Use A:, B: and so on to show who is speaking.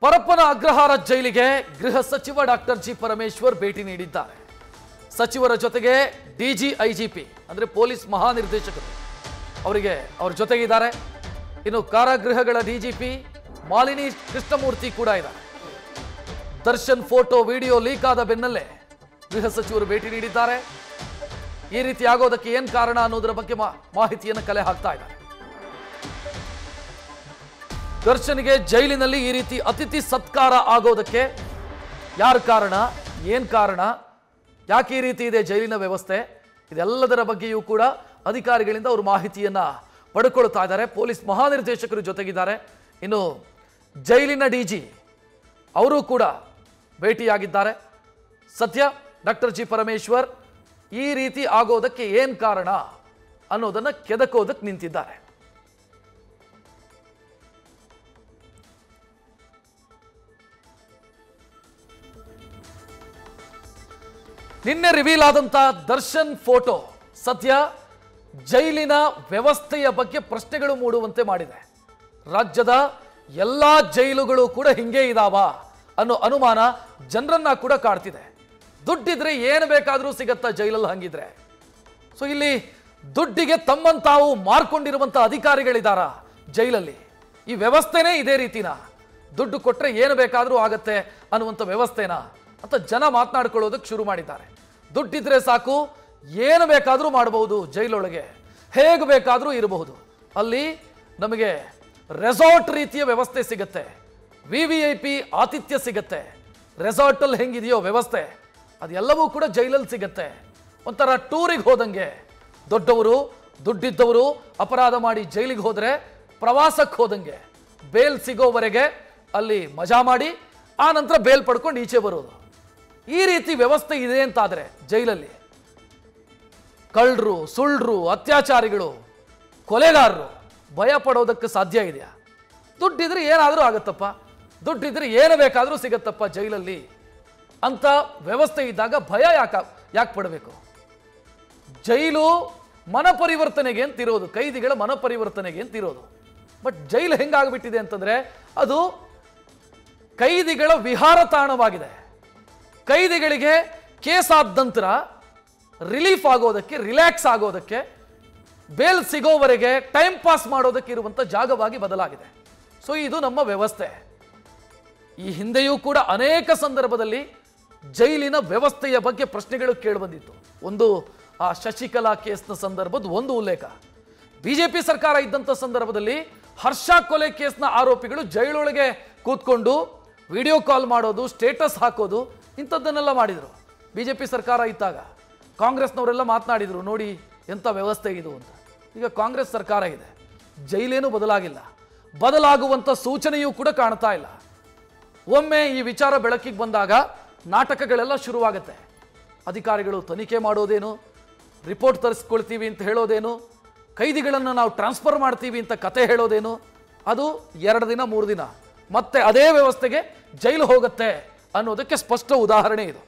A: ಪರಪ್ಪನ ಅಗ್ರಹಾರ ಜೈಲಿಗೆ ಗೃಹ ಸಚಿವ ಡಾಕ್ಟರ್ ಜಿ ಪರಮೇಶ್ವರ್ ಭೇಟಿ ನೀಡಿದ್ದಾರೆ. ಸಚಿವರ ಜೊತೆಗೆ ಡಿಜಿ ಐಜಿಪಿ ಅಂದ್ರೆ ಪೊಲೀಸ್ ಮಹಾನಿರ್ದೇಶಕರು ಅವರ ಜೊತೆಗಿದ್ದಾರೆ. ಇನ್ನು ಕಾರಾಗೃಹಗಳ ಡಿಜಿಪಿ ಮಾಲಿನಿ ಕೃಷ್ಣಮೂರ್ತಿ ಕೂಡ ಇದ್ದಾರೆ. ದರ್ಶನ್ ಫೋಟೋ ವಿಡಿಯೋ ಲೀಕ್ ಆದ ಬೆನ್ನಲ್ಲೇ ಗೃಹ ಸಚಿವರು ಭೇಟಿ ನೀಡಿದ್ದಾರೆ. ಈ ರೀತಿ ಆಗೋದಕ್ಕೆ ಏನು ಕಾರಣ ಅನ್ನೋದರ ಬಗ್ಗೆ ಮಾಹಿತಿಯನ್ನು ಕಲೆ ಹಾಕ್ತಾ ಇದ್ದಾರೆ. ದರ್ಶನ್ಗೆ ಜೈಲಿನಲ್ಲಿ ಈ ರೀತಿ ಅತಿಥಿ ಸತ್ಕಾರ ಆಗೋದಕ್ಕೆ ಯಾರು ಕಾರಣ, ಏನು ಕಾರಣ, ಯಾಕೆ ಈ ರೀತಿ ಇದೆ ಜೈಲಿನ ವ್ಯವಸ್ಥೆ, ಇದೆಲ್ಲದರ ಬಗ್ಗೆಯೂ ಕೂಡ ಅಧಿಕಾರಿಗಳಿಂದ ಅವರು ಮಾಹಿತಿಯನ್ನ ಪಡ್ಕೊಳ್ತಾ ಇದ್ದಾರೆ. ಪೊಲೀಸ್ ಮಹಾನಿರ್ದೇಶಕರು ಜೊತೆಗಿದ್ದಾರೆ. ಇನ್ನು ಜೈಲಿನ ಡಿಜಿ ಅವರು ಕೂಡ ಭೇಟಿಯಾಗಿದ್ದಾರೆ. ಸದ್ಯ ಡಾಕ್ಟರ್ ಜಿ ಪರಮೇಶ್ವರ್ ಈ ರೀತಿ ಆಗೋದಕ್ಕೆ ಏನು ಕಾರಣ ಅನ್ನೋದನ್ನ ಕೆದಕೋದಕ್ಕೆ ನಿಂತಿದ್ದಾರೆ. ನಿನ್ನೆ ರಿವೀಲ್ ಆದಂತ ದರ್ಶನ್ ಫೋಟೋ ಸದ್ಯ ಜೈಲಿನ ವ್ಯವಸ್ಥೆಯ ಬಗ್ಗೆ ಪ್ರಶ್ನೆಗಳು ಮೂಡುವಂತೆ ಮಾಡಿದೆ. ರಾಜ್ಯದ ಎಲ್ಲಾ ಜೈಲುಗಳು ಕೂಡ ಹಿಂಗೆ ಇದಾವ ಅನ್ನೋ ಅನುಮಾನ ಜನರನ್ನ ಕೂಡ ಕಾಡ್ತಿದೆ. ದುಡ್ಡಿದ್ರೆ ಏನು ಬೇಕಾದರೂ ಸಿಗತ್ತಾ ಜೈಲಲ್ಲಿ ಹಂಗಿದ್ರೆ? ಸೊ ಇಲ್ಲಿ ದುಡ್ಡಿಗೆ ತಮ್ಮನ್ನು ತಾವು ಮಾರ್ಕೊಂಡಿರುವಂತ ಅಧಿಕಾರಿಗಳಿದಾರ ಜೈಲಲ್ಲಿ. ಈ ವ್ಯವಸ್ಥೆನೇ ಇದೇ ರೀತಿನ, ದುಡ್ಡು ಕೊಟ್ರೆ ಏನು ಬೇಕಾದರೂ ಆಗತ್ತೆ ಅನ್ನುವಂಥ ವ್ಯವಸ್ಥೆನಾ ಅಂತ ಜನ ಮಾತನಾಡ್ಕೊಳ್ಳೋದಕ್ಕೆ ಶುರು ಮಾಡಿದ್ದಾರೆ. ದುಡ್ಡಿದ್ರೆ ಸಾಕು, ಏನು ಬೇಕಾದರೂ ಮಾಡಬಹುದು, ಜೈಲೊಳಗೆ ಹೇಗೆ ಬೇಕಾದರೂ ಇರಬಹುದು. ಅಲ್ಲಿ ನಮಗೆ ರೆಸಾರ್ಟ್ ರೀತಿಯ ವ್ಯವಸ್ಥೆ ಸಿಗತ್ತೆ, VVIP ಆತಿಥ್ಯ ಸಿಗತ್ತೆ. ರೆಸಾರ್ಟಲ್ಲಿ ಹೆಂಗಿದೆಯೋ ವ್ಯವಸ್ಥೆ ಅದೆಲ್ಲವೂ ಕೂಡ ಜೈಲಲ್ಲಿ ಸಿಗತ್ತೆ. ಒಂಥರ ಟೂರಿಗೆ ಹೋದಂಗೆ. ದೊಡ್ಡವರು ದುಡ್ಡಿದ್ದವರು ಅಪರಾಧ ಮಾಡಿ ಜೈಲಿಗೆ ಹೋದರೆ ಪ್ರವಾಸಕ್ಕೆ ಹೋದಂಗೆ, ಬೇಲ್ ಸಿಗೋವರೆಗೆ ಅಲ್ಲಿ ಮಜಾ ಮಾಡಿ ಆ ನಂತರ ಬೇಲ್ ಪಡ್ಕೊಂಡು ಈಚೆ ಬರೋದು. ಈ ರೀತಿ ವ್ಯವಸ್ಥೆ ಇದೆ ಅಂತಾದರೆ ಜೈಲಲ್ಲಿ ಕಳ್ಳರು, ಸುಳ್ಳರು, ಅತ್ಯಾಚಾರಿಗಳು, ಕೊಲೆಗಾರರು ಭಯ ಪಡೋದಕ್ಕೆ ಸಾಧ್ಯ ಇದೆಯಾ? ದುಡ್ಡಿದ್ರೆ ಏನಾದರೂ ಆಗುತ್ತಪ್ಪ, ದುಡ್ಡಿದ್ರೆ ಏನು ಬೇಕಾದರೂ ಸಿಗತ್ತಪ್ಪ ಜೈಲಲ್ಲಿ ಅಂತ ವ್ಯವಸ್ಥೆ ಇದ್ದಾಗ ಭಯ ಯಾಕೆ ಪಡಬೇಕು? ಜೈಲು ಮನಪರಿವರ್ತನೆಗೆ ಅಂತಿರೋದು, ಕೈದಿಗಳ ಮನಪರಿವರ್ತನೆಗೆ ಅಂತಿರೋದು. ಬಟ್ ಜೈಲು ಹೆಂಗಾಗ್ಬಿಟ್ಟಿದೆ ಅಂತಂದ್ರೆ ಅದು ಕೈದಿಗಳ ವಿಹಾರ ತಾಣವಾಗಿದೆ. ಕೈದಿಗಳಿಗೆ ಕೇಸ್ ಆದ ನಂತರ ರಿಲೀಫ್ ಆಗೋದಕ್ಕೆ, ರಿಲ್ಯಾಕ್ಸ್ ಆಗೋದಕ್ಕೆ, ಬೇಲ್ ಸಿಗೋವರೆಗೆ ಟೈಮ್ ಪಾಸ್ ಮಾಡೋದಕ್ಕೆ ಇರುವಂಥ ಜಾಗವಾಗಿ ಬದಲಾಗಿದೆ. ಸೊ ಇದು ನಮ್ಮ ವ್ಯವಸ್ಥೆ. ಈ ಹಿಂದೆಯೂ ಕೂಡ ಅನೇಕ ಸಂದರ್ಭದಲ್ಲಿ ಜೈಲಿನ ವ್ಯವಸ್ಥೆಯ ಬಗ್ಗೆ ಪ್ರಶ್ನೆಗಳು ಕೇಳಿಬಂದಿತ್ತು. ಒಂದು ಆ ಶಶಿಕಲಾ ಕೇಸ್ನ ಸಂದರ್ಭದ ಒಂದು ಉಲ್ಲೇಖ. ಬಿಜೆಪಿ ಸರ್ಕಾರ ಇದ್ದಂಥ ಸಂದರ್ಭದಲ್ಲಿ ಹರ್ಷ ಕೊಲೆ ಕೇಸ್ನ ಆರೋಪಿಗಳು ಜೈಲೊಳಗೆ ಕೂತ್ಕೊಂಡು ವಿಡಿಯೋ ಕಾಲ್ ಮಾಡೋದು, ಸ್ಟೇಟಸ್ ಹಾಕೋದು, ಇಂಥದ್ದನ್ನೆಲ್ಲ ಮಾಡಿದರು. ಬಿಜೆಪಿ ಸರ್ಕಾರ ಇದ್ದಾಗ ಕಾಂಗ್ರೆಸ್ನವರೆಲ್ಲ ಮಾತನಾಡಿದರು, ನೋಡಿ ಎಂಥ ವ್ಯವಸ್ಥೆ ಇದು ಅಂತ. ಈಗ ಕಾಂಗ್ರೆಸ್ ಸರ್ಕಾರ ಇದೆ, ಜೈಲೇನೂ ಬದಲಾಗಿಲ್ಲ, ಬದಲಾಗುವಂಥ ಸೂಚನೆಯೂ ಕೂಡ ಕಾಣ್ತಾ ಇಲ್ಲ. ಒಮ್ಮೆ ಈ ವಿಚಾರ ಬೆಳಕಿಗೆ ಬಂದಾಗ ನಾಟಕಗಳೆಲ್ಲ ಶುರುವಾಗುತ್ತೆ. ಅಧಿಕಾರಿಗಳು ತನಿಖೆ ಮಾಡೋದೇನು, ರಿಪೋರ್ಟ್ ತರಿಸ್ಕೊಳ್ತೀವಿ ಅಂತ ಹೇಳೋದೇನು, ಕೈದಿಗಳನ್ನು ನಾವು ಟ್ರಾನ್ಸ್ಫರ್ ಮಾಡ್ತೀವಿ ಅಂತ ಕತೆ ಹೇಳೋದೇನು, ಅದು 2 ದಿನ 3 ದಿನ ಮತ್ತೆ ಅದೇ ವ್ಯವಸ್ಥೆಗೆ ಜೈಲು ಹೋಗುತ್ತೆ ಅನ್ನೋದಕ್ಕೆ ಸ್ಪಷ್ಟ ಉದಾಹರಣೆ ಇದು.